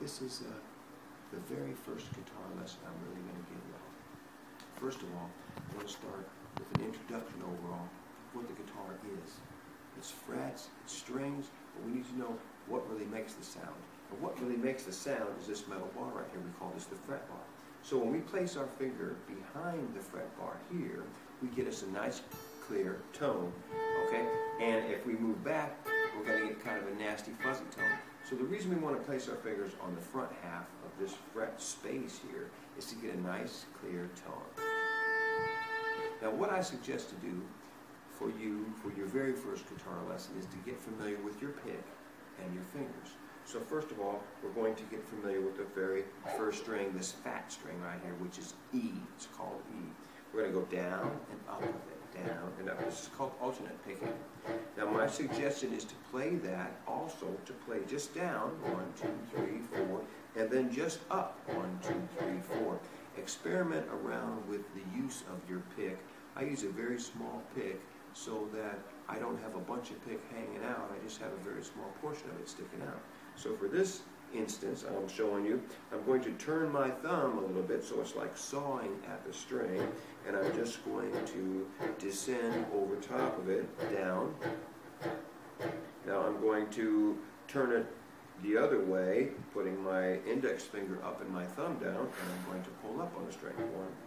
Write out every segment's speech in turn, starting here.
This is the very first guitar lesson I'm really going to give you all. First of all, I'm going to start with an introduction overall of what the guitar is. It's frets, it's strings, but we need to know what really makes the sound. And what really makes the sound is this metal bar right here. We call this the fret bar. So when we place our finger behind the fret bar here, we get us a nice clear tone, okay? And if we move back, we're going to get kind of a nasty fuzzy tone. So the reason we want to place our fingers on the front half of this fret space here is to get a nice clear tone. Now what I suggest to do for you for your very first guitar lesson is to get familiar with your pick and your fingers. So first of all, we're going to get familiar with the very first string, this fat string right here, which is E. It's called E. We're going to go down and up with it, down and up. This is called alternate picking. Now my suggestion is to play that also to play just down, 1, 2, 3, 4, and then just up, 1, 2, 3, 4. Experiment around with the use of your pick. I use a very small pick so that I don't have a bunch of pick hanging out. I just have a very small portion of it sticking out. So for this instance, I'm showing you, I'm going to turn my thumb a little bit so it's like sawing at the string, and I'm just going to descend over top of it, down. Now I'm going to turn it the other way, putting my index finger up and my thumb down, and I'm going to pull up on the string,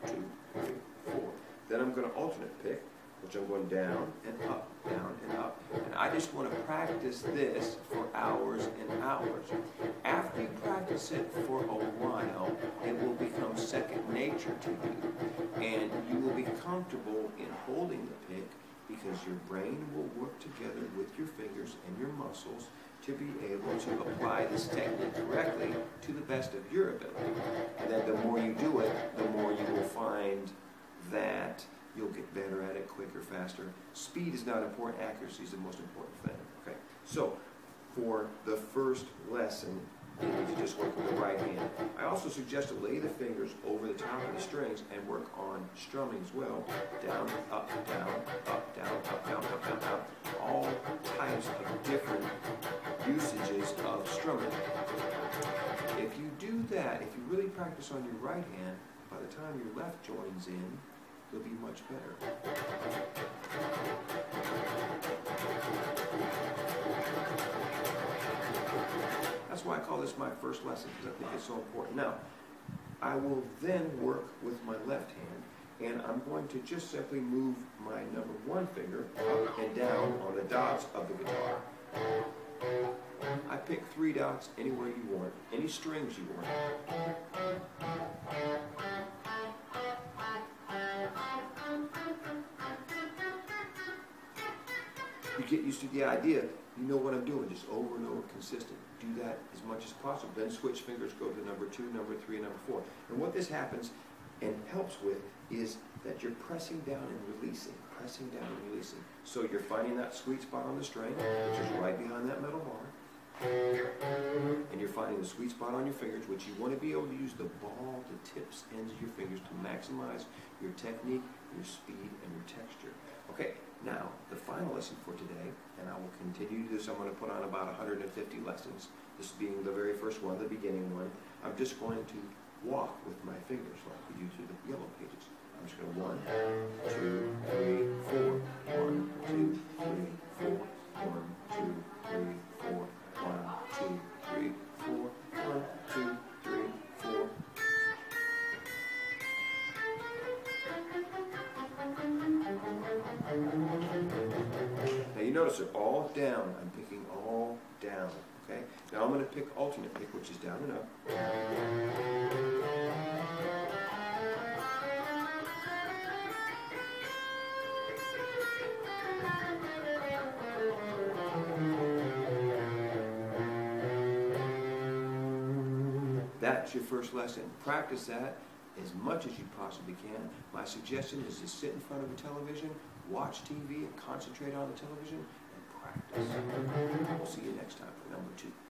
1, 2, 3, 4. Then I'm going to alternate pick, which I'm going down and up, down and up. And I just want to practice this for hours and hours. After you practice it for a while, it will become second nature to you. And you will be comfortable in holding the pick because your brain will work together with your fingers and your muscles to be able to apply this technique correctly to the best of your ability. And then the more you do it, the more you will find that you'll get better at it, quicker, faster. Speed is not important, accuracy is the most important thing. Okay. So, for the first lesson, you need to just work with the right hand. I also suggest to lay the fingers over the top of the strings and work on strumming as well. Down, up, down, up, down, up, down, up, down, down. All types of different usages of strumming. If you do that, if you really practice on your right hand, by the time your left joins in, it'll be much better. That's why I call this my first lesson, because I think it's so important. Now, I will then work with my left hand, and I'm going to just simply move my number 1 finger up and down on the dots of the guitar. I pick 3 dots anywhere you want, any strings you want. You get used to the idea, you know what I'm doing, just over and over, consistent. Do that as much as possible. Then switch fingers, go to number 2, number 3, and number 4. And what this happens and helps with is that you're pressing down and releasing, pressing down and releasing. So you're finding that sweet spot on the string, which is right behind that metal bar. And you're finding the sweet spot on your fingers, which you want to be able to use the ball, the tips, ends of your fingers to maximize your technique, your speed, and your texture. Okay, now, the final lesson for today, and I will continue this, I'm going to put on about 150 lessons, this being the very first one, the beginning one. I'm just going to walk with my fingers like we do through the yellow pages. I'm just going to 1, 2, 3, 4, 1, 2, 3, 4, 1, 2, 3, 4, 1, 2, 3, 4, 1, 2, 3, 4. Now you notice they're all down. I'm picking all down. Okay? Now I'm going to pick alternate pick, which is down and up. That's your first lesson. Practice that as much as you possibly can. My suggestion is to sit in front of a television, watch TV, and concentrate on the television, and practice. We'll see you next time for number 2.